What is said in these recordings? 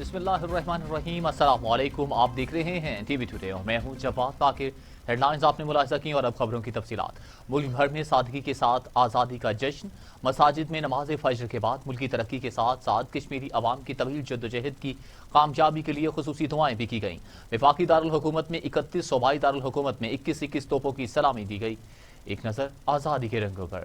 بسم اللہ الرحمن الرحیم، السلام علیکم۔ آپ دیکھ رہے ہیں ٹی وی ٹوڈے اور میں ہوں جواد باقر۔ ہیڈ لائنز آپ نے ملاحظہ کی اور اب خبروں کی تفصیلات۔ ملک بھر میں سادگی کے ساتھ آزادی کا جشن، مساجد میں نماز فجر کے بعد ملکی ترقی کے ساتھ ساتھ کشمیری عوام کی طویل جدوجہد کی کامیابی کے لیے خصوصی دعائیں بھی کی گئیں۔ وفاقی دارالحکومت میں 31، صوبائی دارالحکومت میں 21 توپوں کی سلامی دی گئی۔ ایک نظر آزادی کے رنگوں پر۔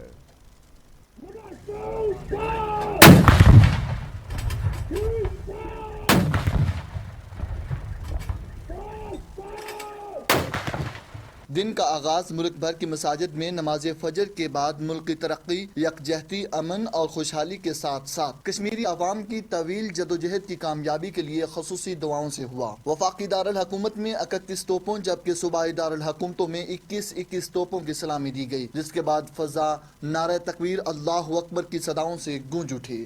دن کا آغاز ملک بھر کی مساجد میں نماز فجر کے بعد ملکی ترقی، یکجہتی، امن اور خوشحالی کے ساتھ ساتھ کشمیری عوام کی طویل جدوجہد کی کامیابی کے لیے خصوصی دعاؤں سے ہوا۔ وفاقی دارالحکومت میں 31 توپوں جبکہ صوبائی دارالحکومتوں میں 21 توپوں کی سلامی دی گئی، جس کے بعد فضا نعرہ تکبیر، اللہ اکبر کی صداؤں سے گونج اٹھی۔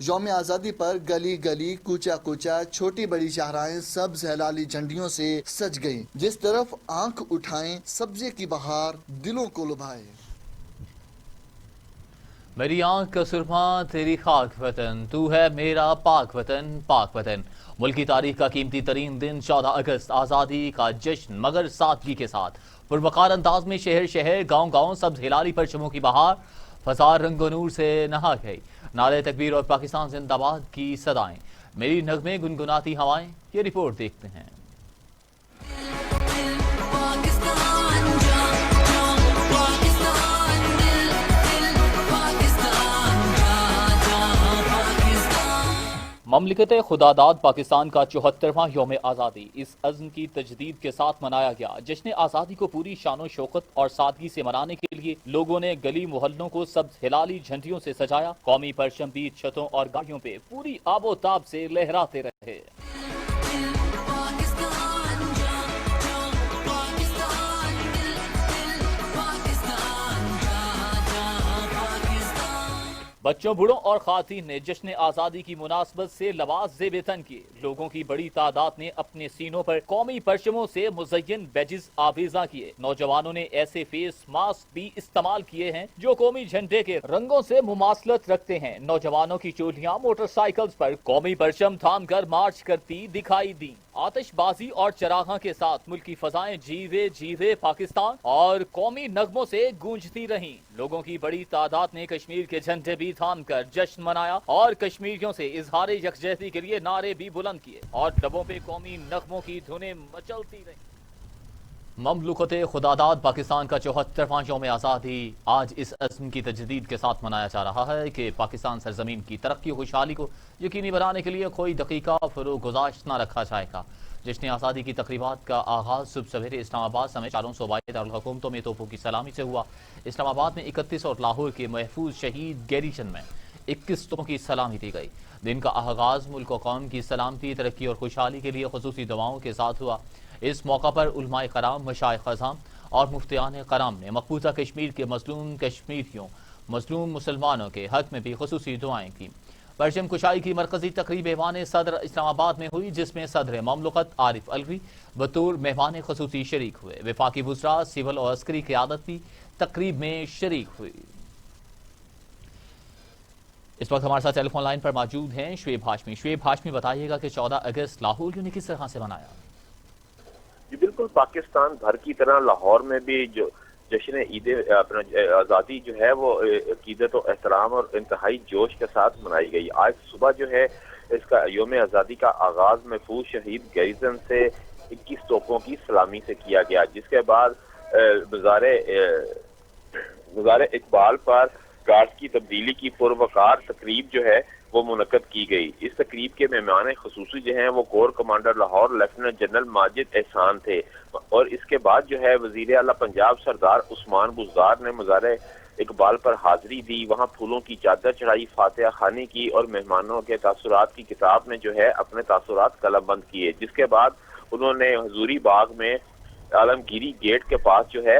یوم آزادی پر گلی گلی، کوچہ کوچہ، چھوٹی بڑی شاہراہیں سبز ہلالی جھنڈیوں سے سج گئیں۔ جس طرف آنکھ اٹھائیں سبزے کی بہار دلوں کو لبھائے۔ میری آنکھ کا سرما تیری خاک وطن، تو ہے میرا پاک وطن، پاک وطن۔ ملک کی تاریخ کا قیمتی ترین دن 14 اگست، آزادی کا جشن مگر سادگی کے ساتھ پروقار انداز میں شہر شہر، گاؤں گاؤں سبز ہلالی پرچموں کی بہار، فضا رنگ و نور سے نہا گئی۔ نعرہ تکبیر اور پاکستان زندہ باد کی صدائیں، میری نغمے گنگناتی ہوائیں۔ یہ رپورٹ دیکھتے ہیں۔ مملکت خداداد پاکستان کا 74واں یوم آزادی اس عزم کی تجدید کے ساتھ منایا گیا۔ جشن آزادی کو پوری شان و شوکت اور سادگی سے منانے کے لیے لوگوں نے گلی محلوں کو سبز ہلالی جھنڈیوں سے سجایا۔ قومی پرچم بھی چھتوں اور گاڑیوں پہ پوری آب و تاب سے لہراتے رہے۔ بچوں، بوڑھوں اور خواتین نے جشن آزادی کی مناسبت سے لباس زیب تن کیے۔ لوگوں کی بڑی تعداد نے اپنے سینوں پر قومی پرچموں سے مزین بیجز آویزاں کیے۔ نوجوانوں نے ایسے فیس ماسک بھی استعمال کیے ہیں جو قومی جھنڈے کے رنگوں سے مماثلت رکھتے ہیں۔ نوجوانوں کی چولیاں موٹر سائیکلز پر قومی پرچم تھام کر مارچ کرتی دکھائی دیں۔ آتش بازی اور چراغاں کے ساتھ ملکی فضائیں جیوے جیوے پاکستان اور قومی نغموں سے گونجتی رہیں۔ لوگوں کی بڑی تعداد نے کشمیر کے جھنڈے بھی تھام کر جشن منایا اور کشمیریوں سے اظہار یکجہتی کے لیے نعرے بھی بلند کیے اور لبوں پہ قومی نغموں کی دھنیں مچلتی رہیں۔ مملکت خداداد پاکستان کا 74واں یوم آزادی آج اس عزم کی تجدید کے ساتھ منایا جا رہا ہے کہ پاکستان سرزمین کی ترقی و خوشحالی کو یقینی بنانے کے لیے کوئی دقیقہ فروغ گزاشت نہ رکھا جائے گا۔ جشن آزادی کی تقریبات کا آغاز صبح سویرے اسلام آباد سمیت چاروں صوبائی دارالحکومتوں میں توپوں کی سلامی سے ہوا۔ اسلام آباد میں 31 اور لاہور کے محفوظ شہید گیریشن میں 21 توپوں کی سلامی دی گئی۔ دن کا آغاز ملک و قوم کی سلامتی، ترقی اور خوشحالی کے لیے خصوصی دعاؤں کے ساتھ ہوا۔ اس موقع پر علماء کرام، مشائخ اعظام اور مفتیان کرام نے مقبوضہ کشمیر کے مظلوم کشمیریوں، مظلوم مسلمانوں کے حق میں بھی خصوصی دعائیں کی۔ پرچم کشائی کی مرکزی تقریب ایوان صدر اسلام آباد میں ہوئی، جس میں صدر مملکت عارف علوی بطور مہمان خصوصی شریک ہوئے۔ وفاقی وزراء، سول اور عسکری قیادت بھی تقریب میں شریک ہوئی۔ اس وقت ہمارے ساتھ ٹیلی فون لائن پر موجود ہیں شعیب ہاشمی۔ شعیب ہاشمی، بتائیے گا کہ 14 اگست لاہور نے کس طرح سے منایا؟ جی بالکل، پاکستان بھر کی طرح لاہور میں بھی جو جشن عید آزادی جو ہے وہ عقیدت و احترام اور انتہائی جوش کے ساتھ منائی گئی۔ آج صبح جو ہے اس کا یوم آزادی کا آغاز محفوظ شہید گیریزن سے 21 توپوں کی سلامی سے کیا گیا، جس کے بعد مزار اقبال پر گارڈز کی تبدیلی کی پروقار تقریب جو ہے وہ منعقد کی گئی۔ اس تقریب کے مہمان خصوصی جو ہیں وہ corps commander Lahore lieutenant general Majid Ahsan تھے، اور اس کے بعد جو ہے وزیر اعلیٰ پنجاب سردار عثمان بزدار نے مزار اقبال پر حاضری دی، وہاں پھولوں کی چادر چڑھائی، فاتحہ خوانی کی اور مہمانوں کے تاثرات کی کتاب میں جو ہے اپنے تاثرات قلم بند کیے، جس کے بعد انہوں نے حضوری باغ میں عالمگیری گیٹ کے پاس جو ہے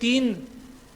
3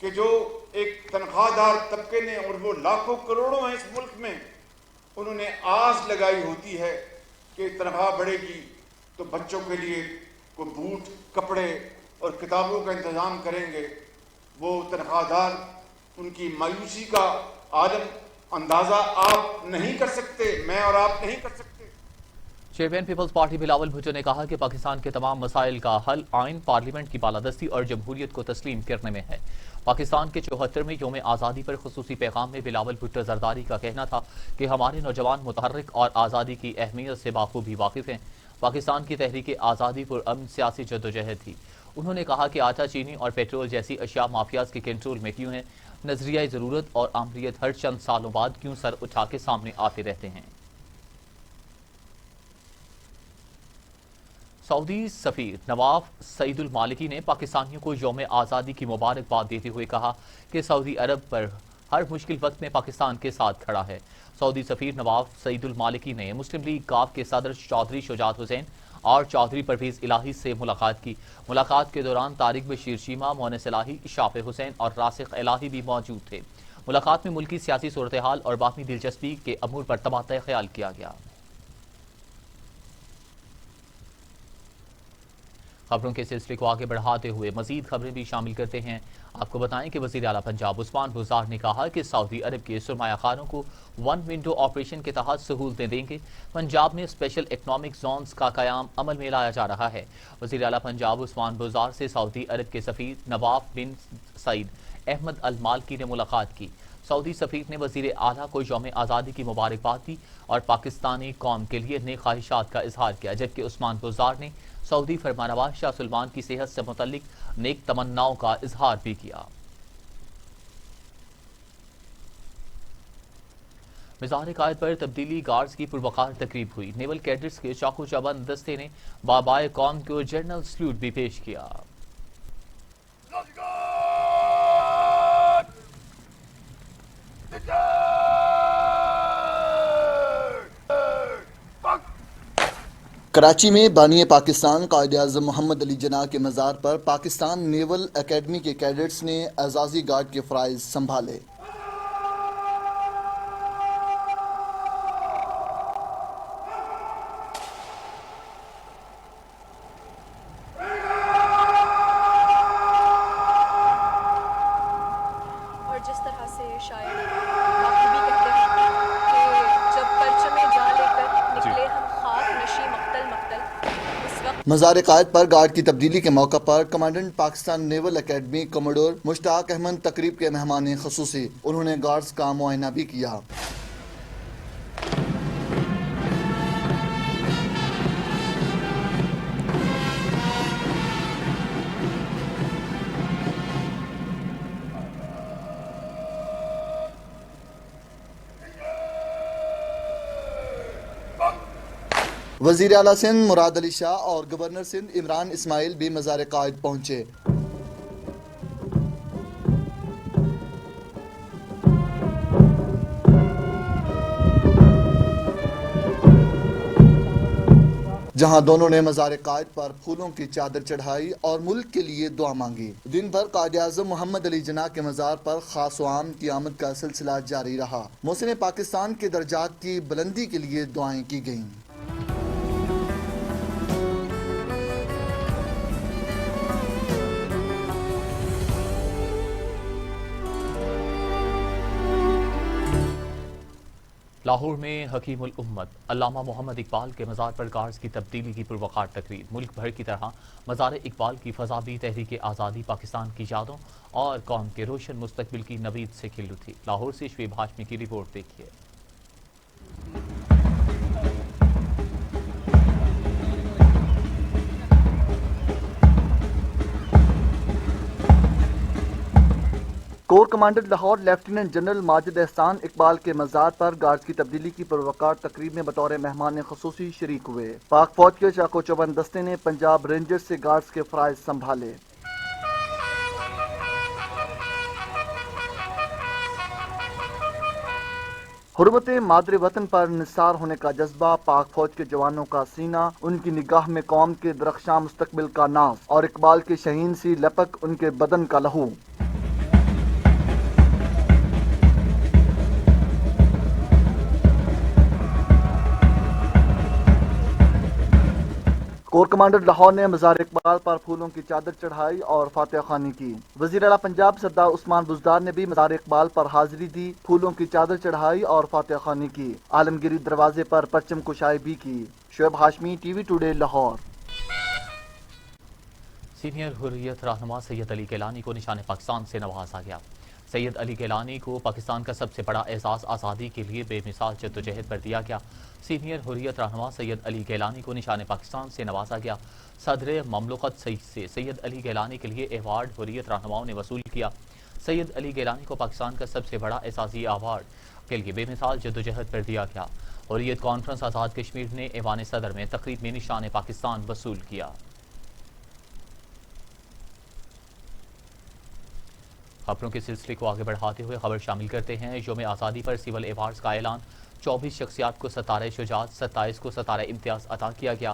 کہ جو ایک تنخواہدار طبقے نے اور وہ لاکھوں کروڑوں ہیں اس ملک میں انہوں نے آس لگائی ہوتی ہے کہ تنخواہ بڑھے گی تو بچوں کے لیے کوئی بوٹ کپڑے اور کتابوں کا انتظام کریں گے، وہ تنخواہدار ان کی مایوسی کا عالم اندازہ آپ نہیں کر سکتے، میں اور آپ نہیں کر سکتے۔ چیئرمین پیپلز پارٹی بلاول بھٹو نے کہا کہ پاکستان کے تمام مسائل کا حل آئین، پارلیمنٹ کی بالادستی اور جمہوریت کو تسلیم کرنے میں ہے۔ پاکستان کے 74ویں یوم آزادی پر خصوصی پیغام میں بلاول بھٹو زرداری کا کہنا تھا کہ ہمارے نوجوان متحرک اور آزادی کی اہمیت سے بخوبی واقف ہیں۔ پاکستان کی تحریک آزادی پر امن سیاسی جدوجہد تھی۔ انہوں نے کہا کہ آٹا، چینی اور پیٹرول جیسی اشیاء مافیاز کے کنٹرول میں کیوں ہیں؟ نظریہ ضرورت اور آمریت ہر چند سالوں بعد کیوں سر اٹھا کے سامنے آتے رہتے ہیں؟ سعودی سفیر نواف سعید المالکی نے پاکستانیوں کو یوم آزادی کی مبارکباد دیتے ہوئے کہا کہ سعودی عرب پر ہر مشکل وقت میں پاکستان کے ساتھ کھڑا ہے۔ سعودی سفیر نواف سعید المالکی نے مسلم لیگ کاف کے صدر چودھری شجاعت حسین اور چودھری پرویز الہی سے ملاقات کی۔ ملاقات کے دوران طارق بشیر چیمہ، مونس الہی، شافع حسین اور راسخ الہی بھی موجود تھے۔ ملاقات میں ملکی سیاسی صورتحال اور باقی دلچسپی کے امور پر تبادلہ خیال کیا گیا۔ خبروں کے سلسلے کو آگے بڑھاتے ہوئے مزید خبریں بھی شامل کرتے ہیں۔ آپ کو بتائیں کہ وزیر اعلیٰ پنجاب عثمان بزدار نے کہا کہ سعودی عرب کے سرمایہ کاروں کو ون ونڈو آپریشن کے تحت سہولتیں دیں گے۔ پنجاب میں اسپیشل اکنامک زونز کا قیام عمل میں لایا جا رہا ہے۔ وزیر اعلیٰ پنجاب عثمان بزدار سے سعودی عرب کے سفیر نواف بن سعید احمد المالکی نے ملاقات کی۔ سعودی سفیر نے وزیر اعلیٰ کو یوم آزادی کی مبارکباد دی اور پاکستانی قوم کے لیے نیک خواہشات کا اظہار کیا، جبکہ عثمان بزدار نے سعودی فرمانروا شاہ سلمان کی صحت سے متعلق نیک تمناؤں کا اظہار بھی کیا۔ مزار قائد پر تبدیلی گارڈز کی پروقار تقریب ہوئی۔ نیول کیڈٹس کے چاقو چوبند دستے نے بابائے قوم کو جنرل سلیوٹ بھی پیش کیا۔ کراچی میں بانی پاکستان قائد اعظم محمد علی جناح کے مزار پر پاکستان نیول اکیڈمی کے کیڈٹس نے اعزازی گارڈ کے فرائض سنبھالے۔ اور جس طرح سے شاید باقی بھی کہتے ہیں کہ جب پرچم جاں لے کر نکلے ہم خاک نشی مقتل مقتل، اس وقت مزار قائد پر گارڈ کی تبدیلی کے موقع پر commandant Pakistan naval academy commodore Mushtaq Ahmad تقریب کے مہمان خصوصی، انہوں نے گارڈز کا معائنہ بھی کیا۔ وزیر اعلیٰ سندھ مراد علی شاہ اور گورنر سندھ عمران اسماعیل بھی مزار قائد پہنچے۔ جہاں دونوں نے مزار قائد پر پھولوں کی چادر چڑھائی اور ملک کے لیے دعا مانگی۔ دن بھر قائد اعظم محمد علی جناح کے مزار پر خاص و عام کی آمد کا سلسلہ جاری رہا۔ محسن پاکستان کے درجات کی بلندی کے لیے دعائیں کی گئیں۔ لاہور میں حکیم الامت علامہ محمد اقبال کے مزار پر گارڈز کی تبدیلی کی پروقار تقریب۔ ملک بھر کی طرح مزار اقبال کی فضا بھی تحریک آزادی پاکستان کی یادوں اور قوم کے روشن مستقبل کی نوید سے کھل اٹھی۔ لاہور سے شعیب ہاشمی کی رپورٹ دیکھیے۔ Corps commander Lahore lieutenant general Majid Ahsan Iqbal کے مزار پر گارڈز کی تبدیلی کی پروقار تقریب میں بطور مہمان خصوصی شریک ہوئے۔ پاک فوج کے چاقو چوبند دستے نے پنجاب رینجرز سے گارڈز کے فرائض سنبھالے۔ حرمت مادر وطن پر نثار ہونے کا جذبہ، پاک فوج کے جوانوں کا سینہ، ان کی نگاہ میں قوم کے درخشاں مستقبل کا ناز اور اقبال کے شہین سی لپک ان کے بدن کا لہو۔ کمانڈر لاہور نے مزار اقبال پر پھولوں کی چادر چڑھائی اور فاتحہ خوانی کی۔ وزیر اعلیٰ پنجاب سردار عثمان بزدار نے بھی مزار اقبال پر حاضری دی، پھولوں کی چادر چڑھائی اور فاتحہ خوانی کی۔ عالمگیری دروازے پر پرچم کشائی بھی کی۔ شعیب ہاشمی، ٹی وی ٹوڈے، لاہور۔ سینئر حریت رہنما سید علی گیلانی کو نشان پاکستان سے نوازا گیا۔ سید علی گیلانی کو پاکستان کا سب سے بڑا اعزاز آزادی کے لیے بے مثال جدوجہد پر دیا گیا۔ سینئر حریت رہنما سید علی گیلانی کو نشان پاکستان سے نوازا گیا۔ صدر مملکت سے سید علی گیلانی کے لیے ایوارڈ حریت رہنماؤں نے وصول کیا۔ سید علی گیلانی کو پاکستان کا سب سے بڑا اعزازی ایوارڈ کے لیے بے مثال جدوجہد پر دیا گیا۔ حریت کانفرنس آزاد کشمیر نے ایوان صدر میں تقریب میں نشان پاکستان وصول کیا۔ خبروں کے سلسلے کو آگے بڑھاتے ہوئے خبر شامل کرتے ہیں۔ یوم آزادی پر سول ایوارڈز کا اعلان۔ 24 شخصیات کو ستارہ شجاعت، 27 کو ستارہ امتیاز عطا کیا گیا۔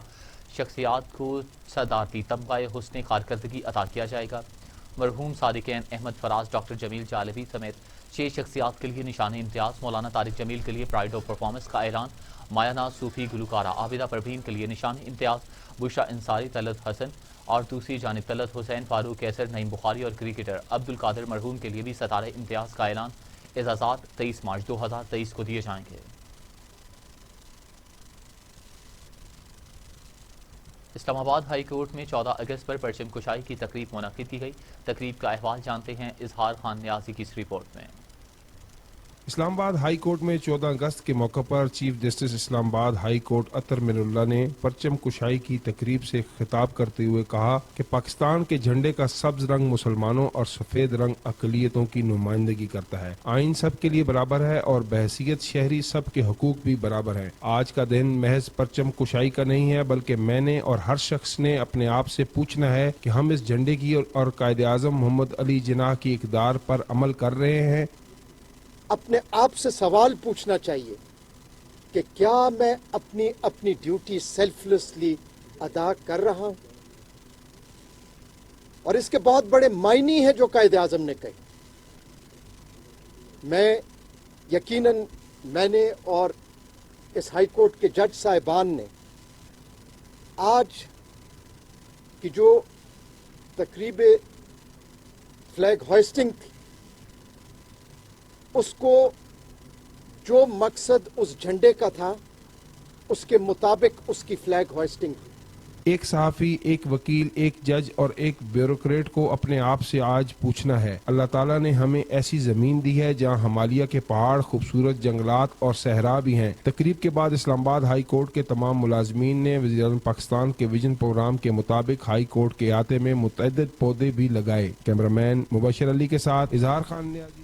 شخصیات کو صدارتی تمغہ حسن کارکردگی عطا کیا جائے گا۔ مرحوم صادقین احمد فراز، ڈاکٹر جمیل جالبی سمیت 6 شخصیات کے لیے نشان امتیاز۔ مولانا طارق جمیل کے لیے پرائڈ آف پرفارمنس کا اعلان۔ مایہ ناز صوفی گلوکارہ عابدہ پروین کے لیے نشان امتیاز۔ بشرا انصاری، طلعت حسن اور دوسری جانب طلعت حسین، فاروق کیسر، نعیم بخاری اور کرکٹر عبد القادر مرحوم کے لیے بھی ستارہ امتیاز کا اعلان۔ اعزازات 23 مارچ 2023 کو دیے جائیں گے۔ اسلام آباد ہائی کورٹ میں 14 اگست پر پرچم کشائی کی تقریب منعقد کی گئی۔ تقریب کا احوال جانتے ہیں اظہار خان نیازی کی اس رپورٹ میں۔ اسلام آباد ہائی کورٹ میں 14 اگست کے موقع پر چیف جسٹس اسلام آباد ہائی کورٹ اطہر من اللہ نے پرچم کشائی کی تقریب سے خطاب کرتے ہوئے کہا کہ پاکستان کے جھنڈے کا سبز رنگ مسلمانوں اور سفید رنگ اقلیتوں کی نمائندگی کرتا ہے۔ آئین سب کے لیے برابر ہے اور بحیثیت شہری سب کے حقوق بھی برابر ہیں۔ آج کا دن محض پرچم کشائی کا نہیں ہے، بلکہ میں نے اور ہر شخص نے اپنے آپ سے پوچھنا ہے کہ ہم اس جھنڈے کی اور قائد اعظم محمد علی جناح کی اقدار پر عمل کر رہے ہیں۔ اپنے آپ سے سوال پوچھنا چاہیے کہ کیا میں اپنی ڈیوٹی سیلف لیسلی ادا کر رہا ہوں؟ اور اس کے بہت بڑے معنی ہیں جو قائد اعظم نے کہے۔ یقیناً میں نے اور اس ہائی کورٹ کے جج صاحبان نے آج کی جو تقریب فلیگ ہوئسٹنگ تھی، اس کو جو مقصد اس جھنڈے کا تھا اس کے مطابق اس کی فلیگ ہوئسٹنگ تھی۔ ایک صحافی، ایک وکیل، ایک جج اور ایک بیوروکریٹ کو اپنے آپ سے آج پوچھنا ہے، اللہ تعالیٰ نے ہمیں ایسی زمین دی ہے جہاں ہمالیہ کے پہاڑ، خوبصورت جنگلات اور صحرا بھی ہیں۔ تقریب کے بعد اسلام آباد ہائی کورٹ کے تمام ملازمین نے وزیر اعظم پاکستان کے ویژن پروگرام کے مطابق ہائی کورٹ کے احاطے میں متعدد پودے بھی لگائے۔ کیمرامین مبشر علی کے ساتھ اظہار خان نیازی۔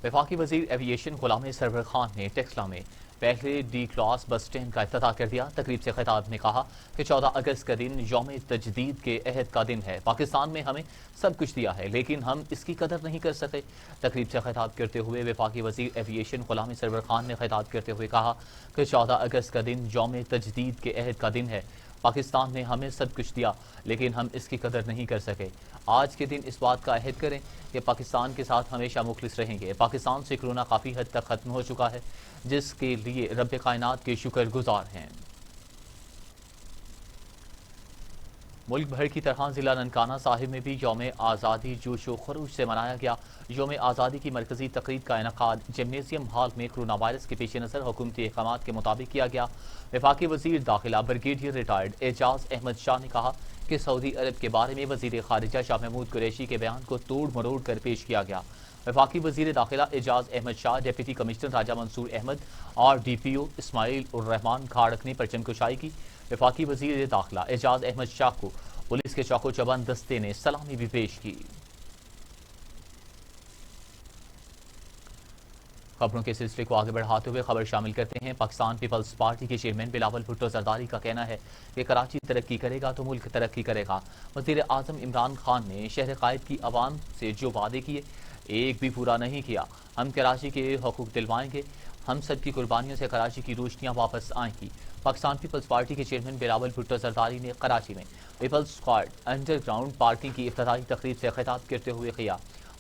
وفاقی وزیر ایویشن غلام سرور خان نے ٹیکسلا میں پہلے ڈی کلاس بس اسٹینڈ کا افتتاح کر دیا۔ تقریب سے خطاب میں کہا کہ 14 اگست کا دن یوم تجدید کے عہد کا دن ہے۔ پاکستان میں ہمیں سب کچھ دیا ہے لیکن ہم اس کی قدر نہیں کر سکے۔ تقریب سے خطاب کرتے ہوئے وفاقی وزیر ایویشن غلام سرور خان نے خطاب کرتے ہوئے کہا کہ 14 اگست کا دن یوم تجدید کے عہد کا دن ہے۔ پاکستان نے ہمیں سب کچھ دیا لیکن ہم اس کی قدر نہیں کر سکے۔ آج کے دن اس بات کا عہد کریں کہ پاکستان کے ساتھ ہمیشہ مخلص رہیں گے۔ پاکستان سے کرونا کافی حد تک ختم ہو چکا ہے، جس کے لیے رب کائنات کے شکر گزار ہیں۔ ملک بھر کی طرح ضلع ننکانہ صاحب میں بھی یوم آزادی جوش و خروش سے منایا گیا۔ یوم آزادی کی مرکزی تقریب کا انعقاد جمنیزیم ہال میں کرونا وائرس کے پیش نظر حکومتی احکامات کے مطابق کیا گیا۔ وفاقی وزیر داخلہ بریگیڈیئر ریٹائرڈ اعجاز احمد شاہ نے کہا کہ سعودی عرب کے بارے میں وزیر خارجہ شاہ محمود قریشی کے بیان کو توڑ مروڑ کر پیش کیا گیا۔ وفاقی وزیر داخلہ اعجاز احمد شاہ، ڈپٹی کمشنر راجہ منصور احمد اور ڈی پی او اسماعیل الرحمان کھاڑک نے پرچم کشائی کی۔ وفاقی وزیر داخلہ اعجاز احمد شاہ کو پولیس کے چوکو چوبند دستے نے سلامی بھی پیش کی۔ خبروں کے سلسلے کو آگے بڑھاتے ہوئے خبر شامل کرتے ہیں۔ پاکستان پیپلز پارٹی کے چیئرمین بلاول بھٹو زرداری کا کہنا ہے کہ کراچی ترقی کرے گا تو ملک ترقی کرے گا۔ وزیر اعظم عمران خان نے شہر قائد کی عوام سے جو وعدے کیے ایک بھی پورا نہیں کیا۔ ہم کراچی کے حقوق دلوائیں گے، ہم سب کی قربانیوں سے کراچی کی روشنیاں واپس آئیں گی۔ پاکستان پیپلز پارٹی کے چیئرمین بلاول بھٹو زرداری نے کراچی میں Peoples Square underground parking کی افتتاحی تقریب سے خطاب کرتے ہوئے کہا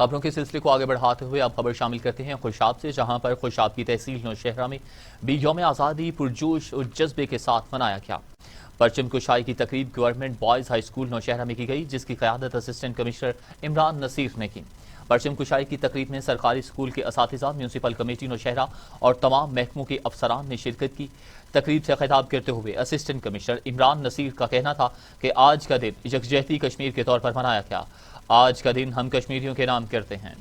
خبروں کے سلسلے کو آگے بڑھاتے ہوئے اب خبر شامل کرتے ہیں خوشاب سے، جہاں پر خوشاب کی تحصیل نوشہرہ میں بھی یوم آزادی پرجوش اور جذبے کے ساتھ منایا گیا۔ پرچم کشائی کی تقریب government boys high school Nowshera میں کی گئی، جس کی قیادت اسسٹنٹ کمشنر عمران نصیر نے کی۔ پرچم کشائی کی تقریب میں سرکاری اسکول کے اساتذہ، میونسپل کمیٹی نوشہرہ اور تمام محکموں کے افسران نے شرکت کی۔ تقریب سے خطاب کرتے ہوئے اسسٹنٹ کمشنر عمران نصیر کا کہنا تھا کہ آج کا دن یکجہتی کشمیر کے طور پر منایا گیا۔ آج کا دن ہم کشمیریوں کے نام کرتے ہیں۔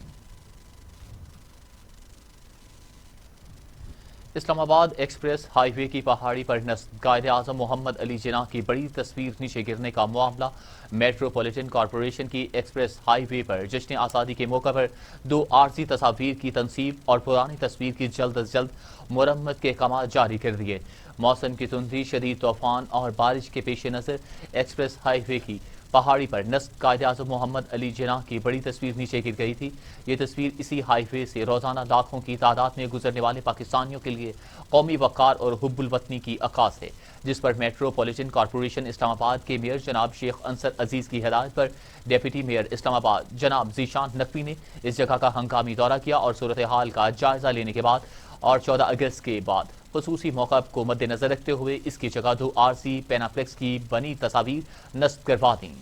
اسلام آباد ایکسپریس ہائی وے کی پہاڑی پر نصب قائد اعظم محمد علی جناح کی بڑی تصویر نیچے گرنے کا معاملہ۔ میٹروپولیٹن کارپوریشن کی ایکسپریس ہائی وے پر جشن آزادی کے موقع پر 2 عارضی تصاویر کی تنصیب اور پرانی تصویر کی جلد از جلد مرمت کے احکامات جاری کر دیے۔ موسم کی تندی، شدید طوفان اور بارش کے پیش نظر ایکسپریس ہائی وے کی پہاڑی پر نصب قائد اعظم محمد علی جناح کی بڑی تصویر نیچے گر گئی تھی۔ یہ تصویر اسی ہائی وے سے روزانہ لاکھوں کی تعداد میں گزرنے والے پاکستانیوں کے لیے قومی وقار اور حب الوطنی کی عکاس ہے، جس پر میٹروپولیٹن کارپوریشن اسلام آباد کے میئر جناب شیخ انصر عزیز کی ہدایت پر ڈپٹی میئر اسلام آباد جناب ذیشان نقوی نے اس جگہ کا ہنگامی دورہ کیا اور صورتحال کا جائزہ لینے کے بعد اور 14 اگست کے بعد خصوصی موقع کو مد نظر رکھتے ہوئے اس کی جگہ 2 عارضی پیناپلیکس کی بنی تصاویر نصب کروا دیں۔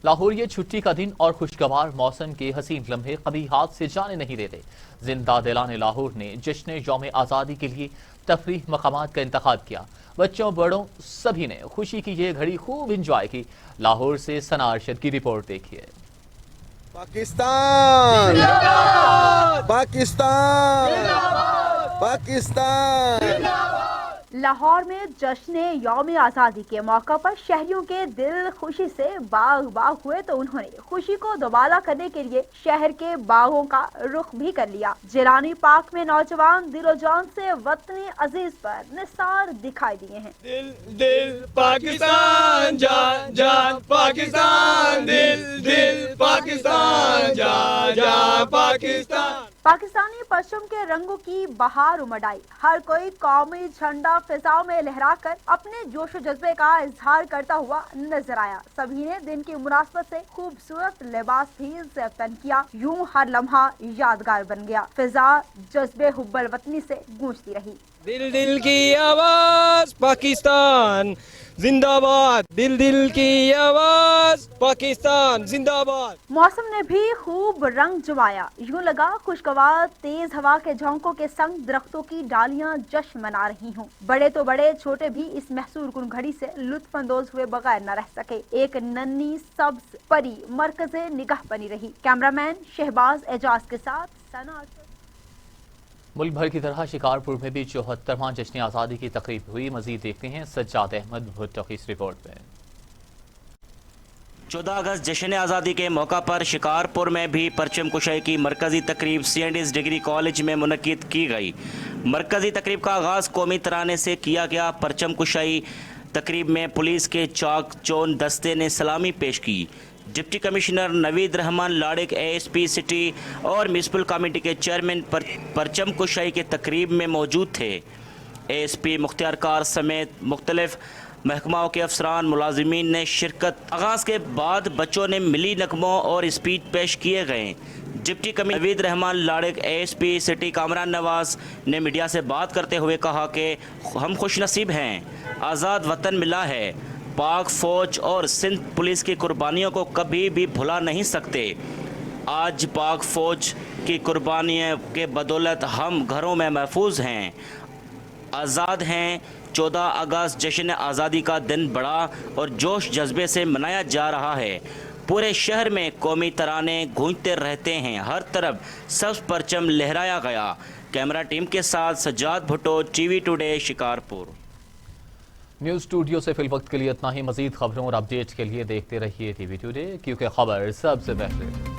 لاہور یہ چھٹی کا دن اور خوشگوار موسم کے حسین لمحے کبھی ہاتھ سے جانے نہیں دیتے۔ زندہ دلان لاہور نے جشن یوم آزادی کے لیے تفریح مقامات کا انتخاب کیا۔ بچوں بڑوں سبھی نے خوشی کی یہ گھڑی خوب انجوائے کی۔ لاہور سے ثنا ارشد کی رپورٹ دیکھیے۔ پاکستان پاکستان پاکستان لاہور میں جشن یوم آزادی کے موقع پر شہریوں کے دل خوشی سے باغ باغ ہوئے تو انہوں نے خوشی کو دوبالا کرنے کے لیے شہر کے باغوں کا رخ بھی کر لیا۔ جیلانی پارک میں نوجوان دل و جان سے وطن عزیز پر نثار دکھائی دیے ہیں۔ دل دل پاکستان، جان جان پاکستان، دل دل پاکستان، جان جان پاکستان۔ پاکستانی پرچم کے رنگوں کی بہار امڑ آئی۔ ہر کوئی قومی جھنڈا فضاؤں میں لہرا کر اپنے جوش و جذبے کا اظہار کرتا ہوا نظر آیا۔ سبھی نے دن کی مناسبت سے خوبصورت لباس بھی زیبتن کیا۔ یوں ہر لمحہ یادگار بن گیا۔ فضا جذبے حب الوطنی سے گونجتی رہی۔ دل دل کی آواز پاکستان زندہ باد، دل دل کی آواز پاکستان زندہ باد۔ موسم نے بھی خوب رنگ جمایا۔ یوں لگا خوشگوار تیز ہوا کے جھونکوں کے سنگ درختوں کی ڈالیاں جشن منا رہی ہوں۔ بڑے تو بڑے چھوٹے بھی اس محصور کن گھڑی سے لطف اندوز ہوئے بغیر نہ رہ سکے۔ ایک ننھی سبز پری مرکز نگاہ بنی رہی۔ کیمرامین شہباز اعجاز کے ساتھ ثنا ارشد۔ ملک بھر کی طرح شکارپور میں بھی 74واں جشن آزادی کی تقریب ہوئی۔ مزید دیکھتے ہیں سجاد احمد بھٹو کی اس رپورٹ میں۔ 14 اگست جشن آزادی کے موقع پر شکارپور میں بھی پرچم کشائی کی مرکزی تقریب C&S ڈگری کالج میں منعقد کی گئی۔ مرکزی تقریب کا آغاز قومی ترانے سے کیا گیا۔ پرچم کشائی تقریب میں پولیس کے چاک چون دستے نے سلامی پیش کی۔ ڈپٹی کمشنر نوید رحمان لاڑک ASP سٹی اور میونسپل کمیٹی کے چیئرمین پرچم کشائی کے تقریب میں موجود تھے۔ ASP مختار کار سمیت مختلف محکموں کے افسران ملازمین نے شرکت۔ آغاز کے بعد بچوں نے ملی نغموں اور اسپیچ پیش کیے گئے۔ ڈپٹی کمشنر نوید رحمان لاڑک ASP سٹی کامران نواز نے میڈیا سے بات کرتے ہوئے کہا کہ ہم خوش نصیب ہیں، آزاد وطن ملا ہے۔ پاک فوج اور سندھ پولیس کی قربانیوں کو کبھی بھی بھلا نہیں سکتے۔ آج پاک فوج کی قربانیوں کے بدولت ہم گھروں میں محفوظ ہیں، آزاد ہیں۔ 14 اگست جشن آزادی کا دن بڑا اور جوش جذبے سے منایا جا رہا ہے۔ پورے شہر میں قومی ترانے گونجتے رہتے ہیں، ہر طرف سبز پرچم لہرایا گیا۔ کیمرہ ٹیم کے ساتھ Sajjad Bhutto, TV today, Shikarpur. News studio سے فی الوقت کے لیے اتنا ہی۔ مزید خبروں اور اپڈیٹ کے لیے دیکھتے رہیے TV ٹوڈے، کیونکہ خبر سب سے پہلے۔